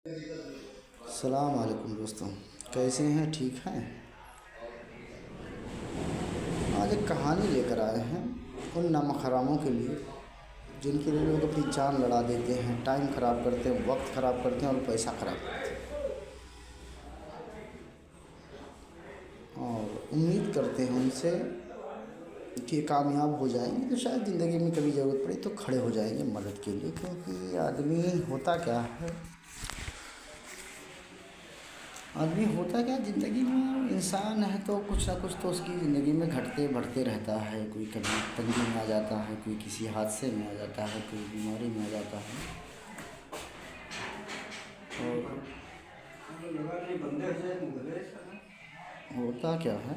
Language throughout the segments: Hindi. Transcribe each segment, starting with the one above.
अस्सलाम वालेकुम दोस्तों, कैसे हैं? ठीक हैं। आज एक कहानी लेकर आए हैं उन नमक हरामों के लिए जिनके लिए लोग अपनी जान लड़ा देते हैं, टाइम ख़राब करते हैं, वक्त ख़राब करते हैं और पैसा ख़राब करते हैं और उम्मीद करते हैं उनसे कि कामयाब हो जाएंगे तो शायद ज़िंदगी में कभी ज़रूरत पड़ी तो खड़े हो जाएंगे मदद के लिए। क्योंकि आदमी होता क्या ज़िंदगी में, इंसान है तो कुछ ना कुछ तो उसकी ज़िंदगी में घटते बढ़ते रहता है। कोई कभी तंगी में आ जाता है, कोई किसी हादसे में आ जाता है, कोई बीमारी में आ जाता है। और होता क्या है,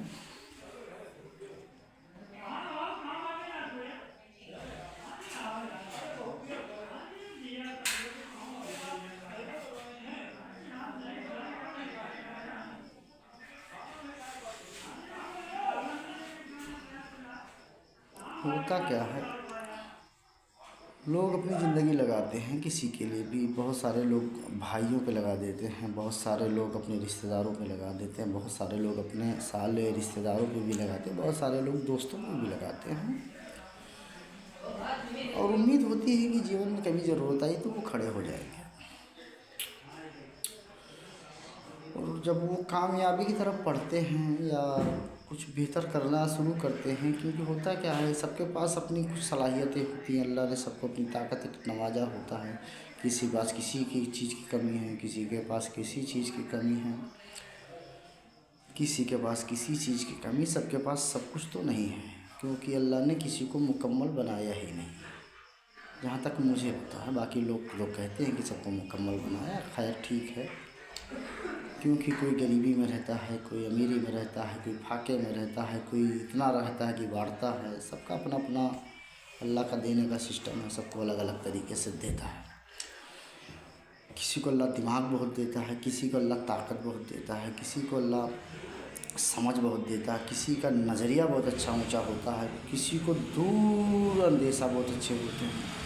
होता क्या है, लोग अपनी ज़िंदगी लगाते हैं किसी के लिए भी। बहुत सारे लोग भाइयों पे लगा देते हैं, बहुत सारे लोग अपने रिश्तेदारों पे लगा देते हैं, बहुत सारे लोग अपने साले रिश्तेदारों पे भी लगाते हैं, बहुत सारे लोग दोस्तों पे भी लगाते हैं। और उम्मीद होती है कि जीवन में कभी ज़रूरत आई तो वो खड़े हो जाएंगे। और जब वो कामयाबी की तरफ बढ़ते हैं या कुछ बेहतर करना शुरू करते हैं, क्योंकि होता क्या है, सबके पास अपनी कुछ सलाहियतें होती हैं। अल्लाह ने सबको अपनी ताकत से नवाजा होता है। किसी के पास किसी की चीज़ की कमी है, किसी के पास किसी चीज़ की कमी है, किसी के पास किसी चीज़ की कमी, सबके पास सब कुछ तो नहीं है। क्योंकि अल्लाह ने किसी को मुकम्मल बनाया ही नहीं, जहाँ तक मुझे पता है। बाकी लोग कहते हैं कि सबको मुकम्मल बनाया, खैर ठीक है। क्योंकि कोई गरीबी में रहता है, कोई अमीरी में रहता है, कोई फाके में रहता है, कोई इतना रहता है कि बाँटता है। सबका अपना अपना अल्लाह का देने का सिस्टम है, सबको अलग अलग तरीके से देता है। किसी को अल्लाह दिमाग बहुत देता है, किसी को अल्लाह ताकत बहुत देता है, किसी को अल्लाह समझ बहुत देता है, किसी का नज़रिया बहुत अच्छा ऊंचा होता है, किसी को दूर अंदेशा बहुत अच्छे होते हैं।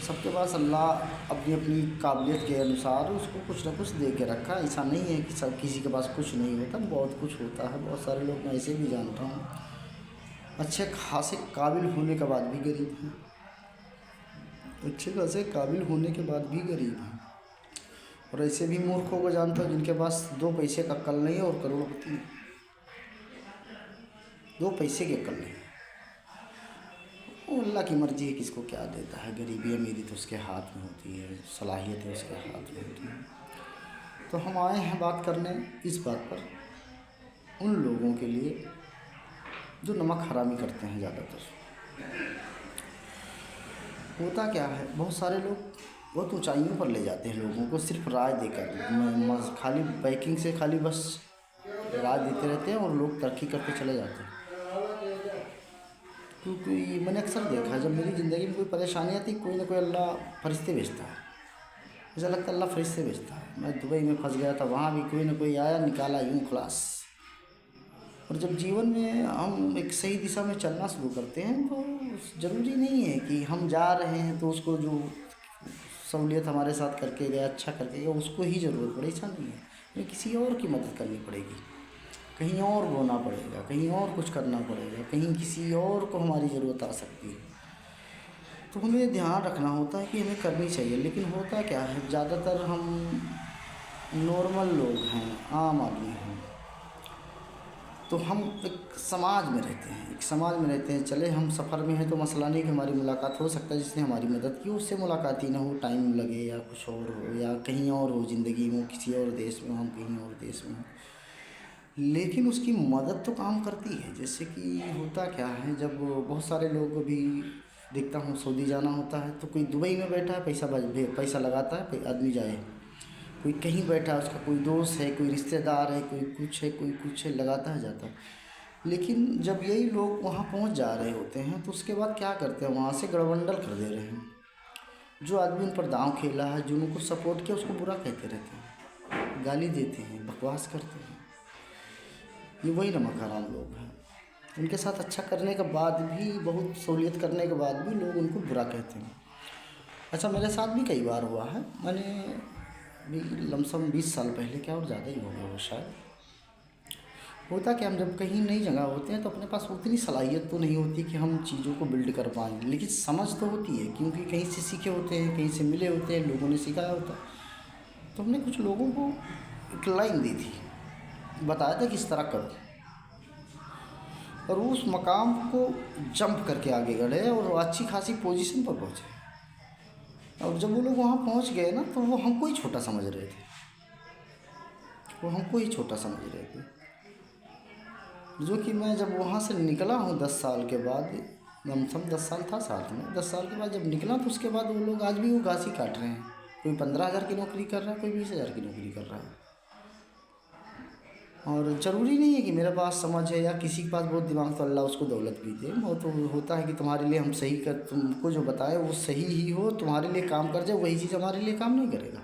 सबके पास अल्लाह अपनी अपनी काबिलियत के अनुसार उसको कुछ ना कुछ दे के रखा है। ऐसा नहीं है कि सब किसी के पास कुछ नहीं होता, बहुत कुछ होता है। बहुत सारे लोग मैं ऐसे भी जानता हूँ अच्छे खासे काबिल होने के बाद भी गरीब हैं, अच्छे खासे काबिल होने के बाद भी गरीब हैं। और ऐसे भी मूर्खों को जानता हूँ जिनके पास दो पैसे का अक्ल नहीं है और करोड़पति हैं। दो पैसे की अक्ल नहीं, वो अल्लाह की मर्ज़ी है किसको क्या देता है। गरीबी अमीरी तो उसके हाथ में होती है, सलाहियतें उसके हाथ में होती हैं। तो हम आए हैं बात करने इस बात पर, उन लोगों के लिए जो नमक हरामी करते हैं। ज़्यादातर होता क्या है, बहुत सारे लोग बहुत ऊंचाइयों पर ले जाते हैं लोगों को सिर्फ राय देकर। खाली पैकिंग से खाली बस राय देते रहते हैं और लोग तरक्की करते चले जाते हैं। क्योंकि मैंने अक्सर देखा है, जब मेरी ज़िंदगी में कोई परेशानी आती, कोई ना कोई अल्लाह फरिश्ते भेजता है। मुझे लगता है अल्लाह फरिश्ते भेजता है। मैं दुबई में फंस गया था, वहाँ भी कोई ना कोई आया, निकाला यूँ खलास। और जब जीवन में हम एक सही दिशा में चलना शुरू करते हैं तो ज़रूरी नहीं है कि हम जा रहे हैं तो उसको जो सहूलियत हमारे साथ करके गया, अच्छा करके गया, उसको ही ज़रूरत पड़े, ऐसा नहीं है। हमें किसी और की मदद करनी पड़ेगी, कहीं और बोना पड़ेगा, कहीं और कुछ करना पड़ेगा, कहीं किसी और को हमारी ज़रूरत आ सकती है। तो हमें ध्यान रखना होता है कि हमें करनी चाहिए। लेकिन होता क्या है, ज़्यादातर हम नॉर्मल लोग हैं, आम आदमी हैं, तो हम एक समाज में रहते हैं, एक समाज में रहते हैं। चले हम सफ़र में हैं तो मसला नहीं कि हमारी मुलाकात हो सकता है जिसने हमारी मदद की उससे मुलाकात ही ना हो, टाइम लगे या कुछ और हो या कहीं और हो, ज़िंदगी में किसी और देश में, हम कहीं और देश में हो, लेकिन उसकी मदद तो काम करती है। जैसे कि होता क्या है, जब बहुत सारे लोग भी देखता हूँ सऊदी जाना होता है तो कोई दुबई में बैठा है, पैसा लगाता है, आदमी जाए। कोई कहीं बैठा है, उसका कोई दोस्त है, कोई रिश्तेदार है, कोई कुछ है, कोई कुछ है, लगाता है, जाता है। लेकिन जब यही लोग वहाँ पहुँच जा रहे होते हैं तो उसके बाद क्या करते हैं, वहाँ से गड़बंडल कर दे रहे हैं। जो आदमी उन पर दांव खेला है, जो उनको सपोर्ट किया, उसको बुरा कहते रहते हैं, गाली देते हैं, बकवास करते हैं। ये वही नमक हराम लोग हैं। उनके साथ अच्छा करने के बाद भी, बहुत सहूलियत करने के बाद भी लोग उनको बुरा कहते हैं। अच्छा, मेरे साथ भी कई बार हुआ है। मैंने अभी लमसम 20 साल पहले क्या, और ज़्यादा ही हो गया वो शायद। होता कि हम जब कहीं नई जगह होते हैं तो अपने पास उतनी सलाहियत तो नहीं होती कि हम चीज़ों को बिल्ड कर पाएँ, लेकिन समझ तो होती है क्योंकि कहीं से सीखे होते हैं, कहीं से मिले होते हैं, लोगों ने सिखाया होता है। तो हमने कुछ लोगों को एक लाइन दी थी, बताया था कि इस तरह करो, और वो उस मकाम को जंप करके आगे बढ़े और अच्छी खासी पोजीशन पर पहुँचे। और जब वो लोग वहाँ पहुँच गए ना, तो वो हमको ही छोटा समझ रहे थे, वो हमको ही छोटा समझ रहे थे। जो कि मैं जब वहाँ से निकला हूँ 10 साल के बाद, लमसम 10 साल था साथ में, 10 साल के बाद जब निकला तो उसके बाद वो लोग आज भी वो घास ही काट रहे हैं। कोई 15,000 की नौकरी कर रहा है, कोई 20,000 की नौकरी कर रहा है। और ज़रूरी नहीं है कि मेरे पास समझ है या किसी के पास बहुत दिमाग, तो अल्लाह उसको दौलत भी दे। वो तो होता है कि तुम्हारे लिए हम सही कर, तुमको जो बताए वो सही ही हो, तुम्हारे लिए काम कर जाए, वही चीज़ हमारे लिए काम नहीं करेगा।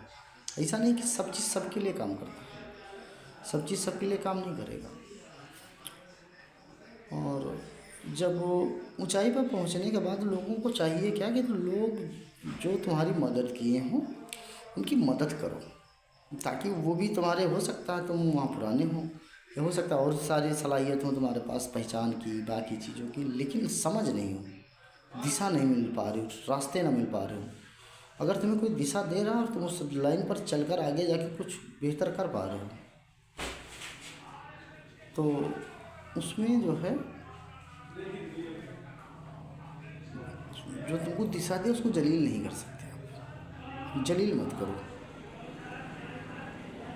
ऐसा नहीं कि सब चीज़ सबके लिए काम करता है, सब चीज़ सबके लिए काम नहीं करेगा। और जब वो ऊंचाई पर पहुंचने के बाद लोगों को चाहिए क्या कि लोग जो तुम्हारी मदद किए हों उनकी मदद करो, ताकि वो भी तुम्हारे, हो सकता है तुम वहाँ पुराने हो, या हो सकता है और सारी सलाहियत हो तुम्हारे पास पहचान की, बाकी चीज़ों की, लेकिन समझ नहीं हो, दिशा नहीं मिल पा रही हो, रास्ते ना मिल पा रहे हो। अगर तुम्हें कोई दिशा दे रहा है और तुम उस लाइन पर चलकर आगे जाके कुछ बेहतर कर पा रहे हो, तो उसमें जो है, जो तुमको दिशा दे उसको जलील नहीं कर सकते आप, जलील मत करो।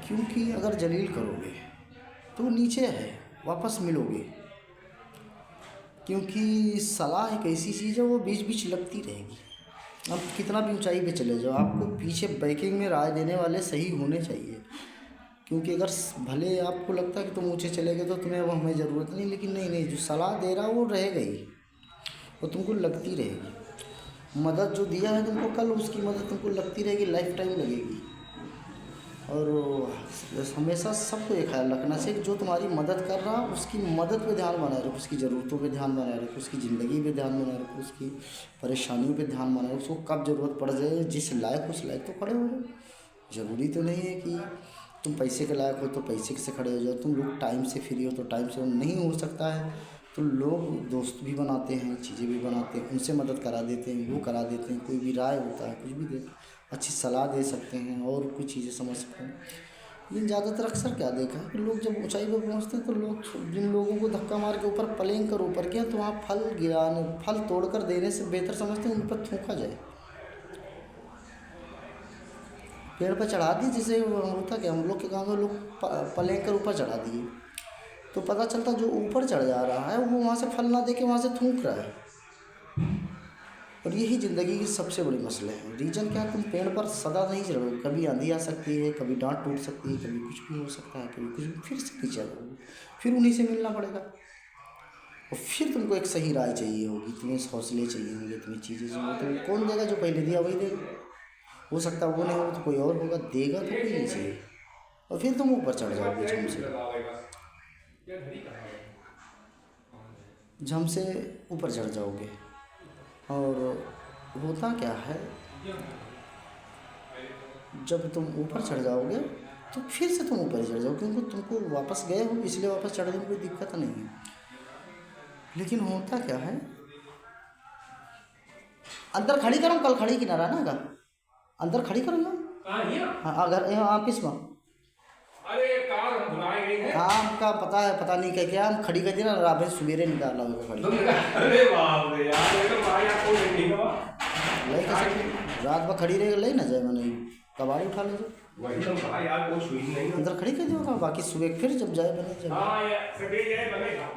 क्योंकि अगर जलील करोगे तो वो नीचे है, वापस मिलोगे। क्योंकि सलाह एक ऐसी चीज़ है, वो बीच बीच लगती रहेगी। आप कितना भी ऊंचाई पे चले जाओ, आपको पीछे बैकिंग में राय देने वाले सही होने चाहिए। क्योंकि अगर भले आपको लगता है कि तुम ऊँचे चले गए तो तुम्हें वो हमें ज़रूरत नहीं, लेकिन नहीं नहीं, जो सलाह दे रहा है वो रहेगा ही, वो तुमको लगती रहेगी। मदद जो दिया है तुमको कल, उसकी मदद तुमको लगती रहेगी, लाइफ टाइम लगेगी। और हमेशा सबको ये ख्याल रखना चाहिए कि जो तुम्हारी मदद कर रहा है उसकी मदद पे ध्यान बनाए रखो, उसकी ज़रूरतों पे ध्यान बनाए रखो, उसकी ज़िंदगी पे ध्यान बनाए रखो, उसकी परेशानियों पे ध्यान बनाए रखो। उसको कब ज़रूरत पड़ जाए, जिस लायक उस लायक तो खड़े हो जाओ। ज़रूरी तो नहीं है कि तुम पैसे के लायक हो तो पैसे से खड़े हो जाओ, तुम लोग टाइम से फ्री हो तो टाइम से, नहीं हो सकता है तो लोग दोस्त भी बनाते हैं, चीज़ें भी बनाते हैं, उनसे मदद करा देते हैं, वो करा देते हैं, कोई भी राय होता है, कुछ भी दे, अच्छी सलाह दे सकते हैं और कुछ चीज़ें समझ सकते हैं। लेकिन ज़्यादातर अक्सर क्या देखा है कि लोग जब ऊंचाई पर पहुंचते हैं तो लोग जिन लोगों को धक्का मार के ऊपर पलेंग कर ऊपर किया, तो वहाँ फल गिराने, फल तोड़कर देने से बेहतर समझते हैं उन पर थूका जाए, पेड़ पर चढ़ा दिए। जैसे होता कि हम लोग के गाँव में लोग पलेंग कर ऊपर चढ़ा दिए, तो पता चलता जो ऊपर चढ़ जा रहा है वो वहाँ से फल ना दे के वहाँ से थूक रहा है। और यही ज़िंदगी की सबसे बड़ी मसले हैं। रीज़न क्या है, तुम पेड़ पर सदा नहीं चढ़ोगे, कभी आंधी आ सकती है, कभी डांट टूट सकती है, कभी कुछ भी हो सकता है, कभी कुछ भी, फिर से नीचे आ जाओगे, फिर उन्हीं से मिलना पड़ेगा। और फिर तुमको एक सही राय चाहिए होगी, तुम्हें हौसले चाहिए होंगे, तुम्हें चीज़ें चाहिए, तो कौन देगा? जो पहले दिया वही देगा। हो सकता है वो नहीं हो तो कोई और होगा, देगा तो कोई नहीं चाहिए। और फिर तुम ऊपर चढ़ जाओगे झम से ऊपर चढ़ जाओगे। और होता क्या है, जब तुम ऊपर चढ़ जाओगे तो फिर से तुम ऊपर ही चढ़ जाओ, क्योंकि तुमको वापस गए हो इसलिए वापस चढ़ने में कोई दिक्कत नहीं है। लेकिन होता क्या है, अंदर खड़ी करो, कल खड़ी किनारा ना का अंदर खड़ी करो ना। हाँ, अगर यहाँ ऑफिस में, अरे कार हम बुलाए गए हैं। हाँ का पता है, पता नहीं क्या क्या हम खड़ी कर दिया ना, रात में सवेरे निकाला होगा खड़ी। अरे बाप रे यार, ये तो भाई आपको नहीं हुआ। ले कैसे रात में खड़ी रहेगा, ले ना जाए, मैंने कबाड़ी उठा ले जाओ, वही तो भाई यार, वो सुई नहीं। अंदर खड़ी कर दिया, बाकी सुबह फिर जब जाए बने जब। हाँ ये सभी ये बनेगा।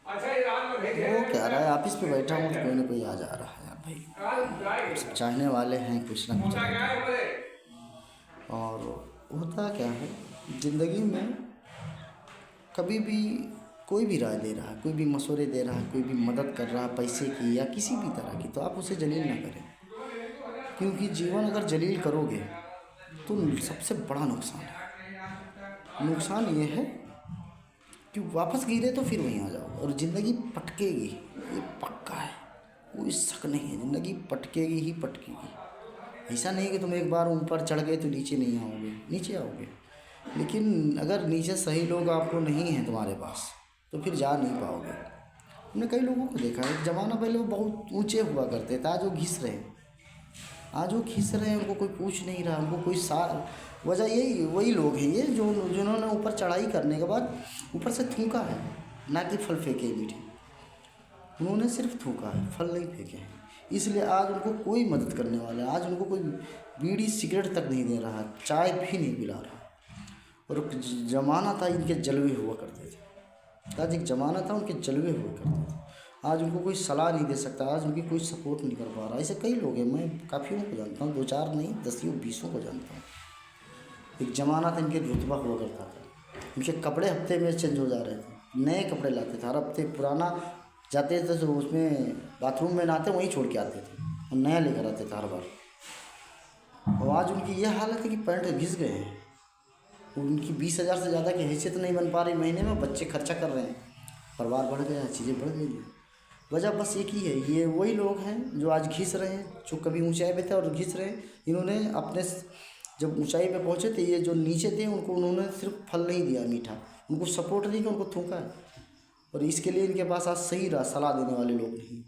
अच्छा ये रात में भेजे वो कह रहा है ऑफिस पे बैठा हूँ तो कोई ना कोई आ जा रहा है यार भाई, कार बुलाए सब चाहने वाले हैं कुछ ना कुछ। क्या है हमारे। और होता क्या है ज़िंदगी में, कभी भी कोई भी राय दे रहा है, कोई भी मशवरे दे रहा है, कोई भी मदद कर रहा है पैसे की या किसी भी तरह की, तो आप उसे जलील ना करें। क्योंकि जीवन अगर जलील करोगे तो सबसे बड़ा नुकसान है। नुकसान ये है कि वापस गिरे तो फिर वहीं आ जाओ और ज़िंदगी पटकेगी, ये पक्का है, कोई शक नहीं है, ज़िंदगी पटकेगी ही पटकेगी। ऐसा नहीं कि तुम एक बार ऊपर चढ़ गए तो नीचे नहीं आओगे, नीचे आओगे। लेकिन अगर नीचे सही लोग आपको नहीं हैं तुम्हारे पास तो फिर जा नहीं पाओगे। हमने कई लोगों को देखा है, एक ज़माना पहले वो बहुत ऊंचे हुआ करते थे, आज वो घिस रहे हैं। आज वो खींच रहे हैं, उनको कोई पूछ नहीं रहा, उनको कोई वजह यही वही लोग हैं ये जो जिन्होंने ऊपर चढ़ाई करने के बाद ऊपर से थूका है, ना कि फल फेंके मीठे। उन्होंने सिर्फ थूका है, फल नहीं फेंके हैं। इसलिए आज उनको कोई मदद करने वाला है, आज उनको कोई बीड़ी सिगरेट तक नहीं दे रहा, चाय भी नहीं पिला रहा। और एक ज़माना था इनके जलवे हुआ करते थे, आज एक ज़माना था उनके जलवे हुआ करते थे। आज उनको कोई सलाह नहीं दे सकता, आज उनकी कोई सपोर्ट नहीं कर पा रहा। ऐसे कई लोग हैं, मैं काफ़ियों को जानता हूँ, 2-4 नहीं 10-20 को जानता हूँ। एक ज़माना था इनके रुतबा हुआ करता था, इनके कपड़े हफ्ते में चेंज हो जा रहे थे, नए कपड़े लाते थे हर हफ्ते, पुराना जाते थे तो उसमें बाथरूम में नहाते वहीं छोड़ के आते थे और नया लेकर आते थे हर बार। और आज उनकी ये हालत है कि पैंट घिस गए हैं, उनकी 20,000 से ज़्यादा की हैसियत नहीं बन पा रही महीने में, बच्चे खर्चा कर रहे हैं, परिवार बढ़ गया, चीज़ें बढ़ गई हैं। वजह बस एक ही है, ये वही लोग हैं जो आज घिस रहे हैं, जो कभी ऊंचाई पे थे और घिस रहे हैं। इन्होंने अपने जब ऊंचाई पे पहुंचे थे, ये जो नीचे थे उनको उन्होंने सिर्फ फल नहीं दिया मीठा, उनको सपोर्ट नहीं किया, उनको थूका है। और इसके लिए इनके पास आज सही सलाह देने वाले लोग नहीं।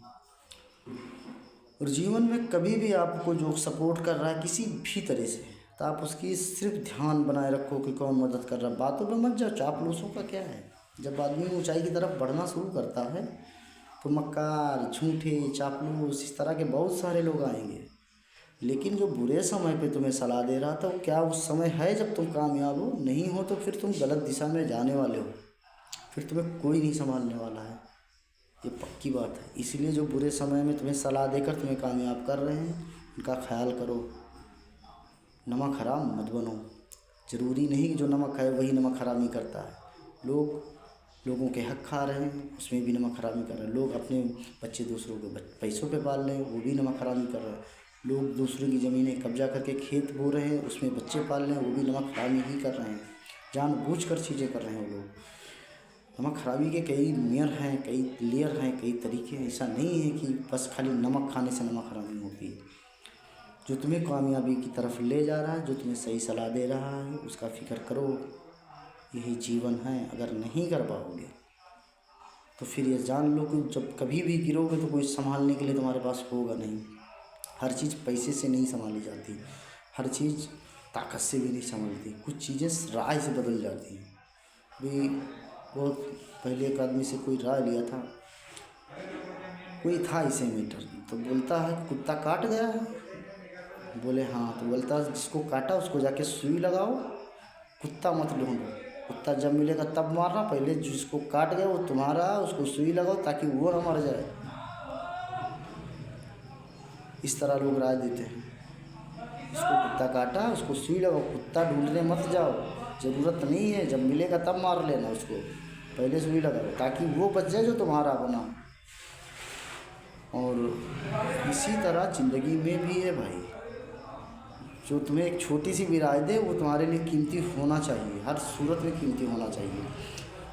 और जीवन में कभी भी आपको जो सपोर्ट कर रहा है किसी भी तरह से, तो आप उसकी सिर्फ ध्यान बनाए रखो कि कौन मदद कर रहा है। बातों पे मत जाओ, चापलूसों का क्या है। जब आदमी ऊंचाई की तरफ बढ़ना शुरू करता है तो मक्कार, झूठे, चापलूस, इस तरह के बहुत सारे लोग आएंगे। लेकिन जो बुरे समय पे तुम्हें सलाह दे रहा था, वो क्या उस समय है जब तुम कामयाब हो? नहीं हो तो फिर तुम गलत दिशा में जाने वाले हो, फिर तुम्हें कोई नहीं संभालने वाला है, ये पक्की बात है। इसलिए जो बुरे समय में तुम्हें सलाह देकर तुम्हें कामयाब कर रहे हैं, उनका ख्याल करो। नमक हराम मत बनो। ज़रूरी नहीं कि जो नमक खाए वही नमक हरामी करता है। लोगों के हक खा रहे हैं, उसमें भी नमक हरामी कर रहे हैं। लोग अपने बच्चे दूसरों के पैसों पे पाल रहे हैं, वो भी नमक हरामी कर रहे हैं। लोग दूसरों की ज़मीनें कब्जा करके खेत बो रहे हैं, उसमें बच्चे पाल रहे हैं, वो भी नमक हरामी ही कर रहे हैं। जानबूझकर चीज़ें कर रहे हैं वो लोग। नमक हरामी के कई मेयर हैं, कई लेयर हैं, कई तरीके हैं। ऐसा नहीं है कि बस खाली नमक खाने से नमक हरामी होती है। जो तुम्हें कामयाबी की तरफ ले जा रहा है, जो तुम्हें सही सलाह दे रहा है, उसका फिक्र करो। यही जीवन है। अगर नहीं कर पाओगे तो फिर ये जान लो कि जब कभी भी गिरोगे तो कोई संभालने के लिए तुम्हारे पास होगा नहीं। हर चीज़ पैसे से नहीं संभाली जाती, हर चीज़ ताकत से भी नहीं संभलती। कुछ चीज़ें राय से बदल जाती हैं। अभी बहुत पहले एक आदमी से कोई राय लिया था, कोई था इसे मीटर, तो बोलता है कुत्ता काट गया है। बोले हाँ, तो बोलता जिसको काटा उसको जाके सुई लगाओ, कुत्ता मत ढूंढो। कुत्ता जब मिलेगा तब मारना, पहले जिसको काट गया वो तुम्हारा, उसको सुई लगाओ ताकि वो ना मर जाए। इस तरह लोग राय देते हैं। इसको कुत्ता काटा, उसको सुई लगाओ, कुत्ता ढूंढने मत जाओ, ज़रूरत नहीं है, जब मिलेगा तब मार लेना उसको, पहले सुई लगाओ ताकि वो बच जाए जो तुम्हारा बना। और इसी तरह ज़िंदगी में भी है भाई, जो तुम्हें एक छोटी सी भी राय दे वो तुम्हारे लिए कीमती होना चाहिए, हर सूरत में कीमती होना चाहिए।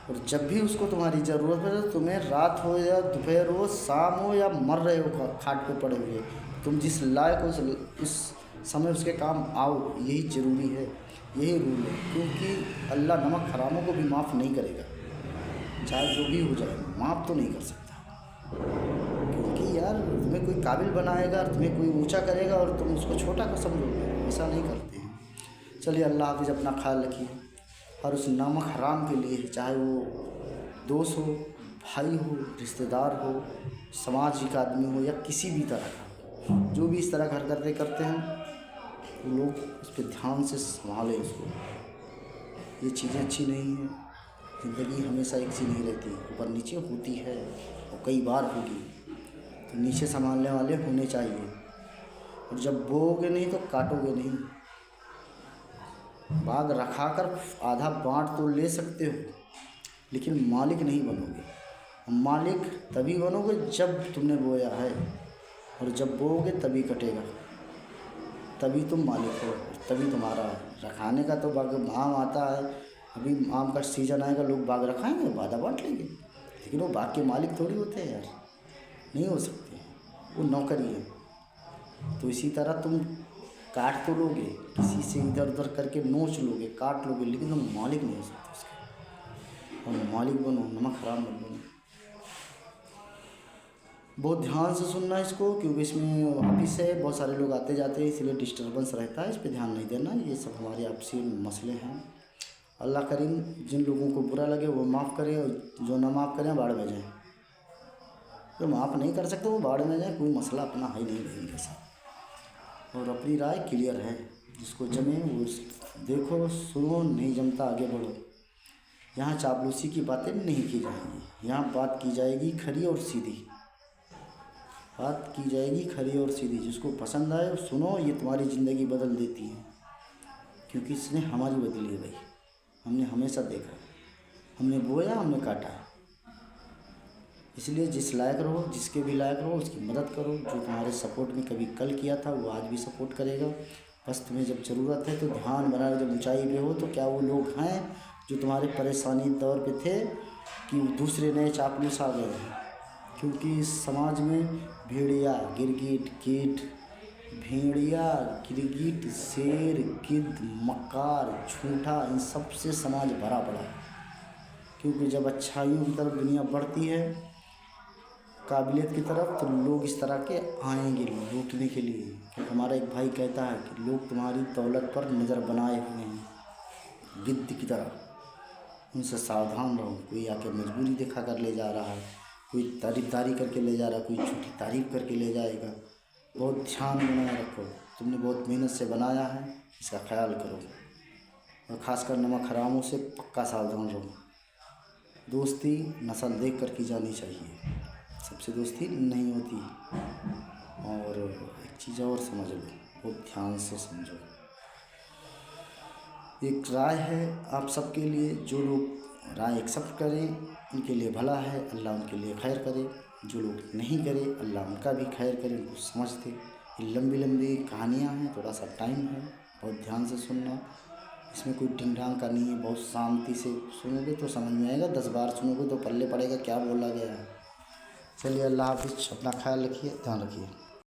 और जब भी उसको तुम्हारी ज़रूरत पड़े, तुम्हें रात हो या दोपहर हो, शाम हो या मर रहे हो खाट पे पड़े हुए, तुम जिस लायक हो उस समय उसके काम आओ, यही ज़रूरी है, यही रूल है। क्योंकि अल्लाह नमक हरामों को भी माफ़ नहीं करेगा, चाहे जो भी हो जाए, माफ़ तो नहीं कर सकता। क्योंकि यार तुम्हें कोई काबिल बनाएगा, तुम्हें कोई ऊंचा करेगा और तुम उसको छोटा कर समझोगे, ऐसा नहीं करते हैं। चलिए, अल्लाह हाफिज़, अपना ख्याल रखिए। और उस नमक हराम के लिए, चाहे वो दोस्त हो, भाई हो, रिश्तेदार हो, सामाजिक आदमी हो या किसी भी तरह का, जो भी इस तरह की हरकतें करते हैं, वो लोग उस पर ध्यान से संभालें उसको। ये चीज़ें अच्छी नहीं हैं। ज़िंदगी हमेशा एक सी नहीं रहती, ऊपर नीचे होती है और कई बार होगी, तो नीचे संभालने वाले होने चाहिए। और जब बोओगे नहीं तो काटोगे नहीं। बाग रखा कर आधा बाँट तो ले सकते हो, लेकिन मालिक नहीं बनोगे। मालिक तभी बनोगे जब तुमने बोया है, और जब बोओगे तभी कटेगा, तभी तुम मालिक हो, तभी तुम्हारा है। रखाने का तो बाग आम आता है, अभी आम का सीज़न आएगा, लोग बाग रखाएंगे, बादा बांट लेंगे, लेकिन वो बाग के मालिक थोड़ी होते हैं यार, नहीं हो सकते, वो नौकरी है। तो इसी तरह तुम काट तो लोगे, किसी से इधर उधर करके नोच लोगे, काट लोगे, लेकिन तुम मालिक नहीं हो सकते उसके। और मालिक बनो, नमक हराम मत बनो। बहुत ध्यान से सुनना इसको, क्योंकि इसमें ऑफिस है, बहुत सारे लोग आते जाते हैं, इसलिए डिस्टर्बेंस रहता है। इस पर ध्यान नहीं देना, ये सब हमारे आपसी मसले हैं। अल्लाह करीम जिन लोगों को बुरा लगे वो माफ़ करे, और जो ना माफ़ करें बाढ़ में जाएँ। जो माफ़ नहीं कर सकते वो बाढ़ में जाए, कोई मसला अपना है नहीं भाई इनके साथ। और अपनी राय क्लियर है, जिसको जमे वो देखो सुनो, नहीं जमता आगे बढ़ो। यहाँ चापलूसी की बातें नहीं की जाएंगी, यहाँ बात की जाएगी खरी और सीधी, बात की जाएगी खरी और सीधी। जिसको पसंद आए सुनो, ये तुम्हारी ज़िंदगी बदल देती है, क्योंकि इसने हमारी बदली है भाई। हमने हमेशा देखा, हमने बोया हमने काटा। इसलिए जिस लायक रहो, जिसके भी लायक रहो उसकी मदद करो। जो तुम्हारे सपोर्ट में कभी कल किया था वो आज भी सपोर्ट करेगा। बस तुम्हें जब ज़रूरत है तो ध्यान बनाए, जब ऊंचाई पे हो तो क्या वो लोग हैं जो तुम्हारे परेशानी दौर पे थे कि दूसरे नए चापलूस आ गए हैं। क्योंकि इस समाज में भेड़िया, गिरगिट, कीट, भेड़िया, गिरगिट, शेर, गिद्ध, मक्कार, झूठा, इन सब से समाज भरा पड़ा है। क्योंकि जब अच्छाइयों की तरफ दुनिया बढ़ती है, काबिलियत की तरफ, तो लोग इस तरह के आएंगे लूटने के लिए। क्योंकि हमारा एक भाई कहता है कि लोग तुम्हारी दौलत पर नज़र बनाए हुए हैं गिद्ध की तरह, उनसे सावधान रहो। कोई आके मजबूरी दिखा कर ले जा रहा है, कोई तारीफदारी करके ले जा रहा है, कोई झूठी तारीफ करके ले जाएगा। बहुत ध्यान बनाए रखो, तुमने बहुत मेहनत से बनाया है, इसका ख्याल करो। और ख़ासकर नमक हरामों से पक्का सावधान रहो। दोस्ती नस्ल देख कर की जानी चाहिए, सबसे दोस्ती नहीं होती। और एक चीज़ और समझ लो, बहुत ध्यान से समझो। एक राय है आप सबके लिए, जो लोग राय एक्सेप्ट करें उनके लिए भला है, अल्लाह उनके लिए खैर करे। जो लोग नहीं करें अल्लाह उनका भी खैर करे, उनको समझते। ये लंबी लंबी कहानियाँ हैं, थोड़ा सा टाइम है, बहुत ध्यान से सुनना। इसमें कोई ढिंग ढांग का नहीं है, बहुत शांति से सुनोगे तो समझ में आएगा, 10 बार सुनोगे तो पल्ले पड़ेगा क्या बोला गया है। चलिए, अल्लाह हाफिज़, अपना ख्याल रखिए, ध्यान रखिए।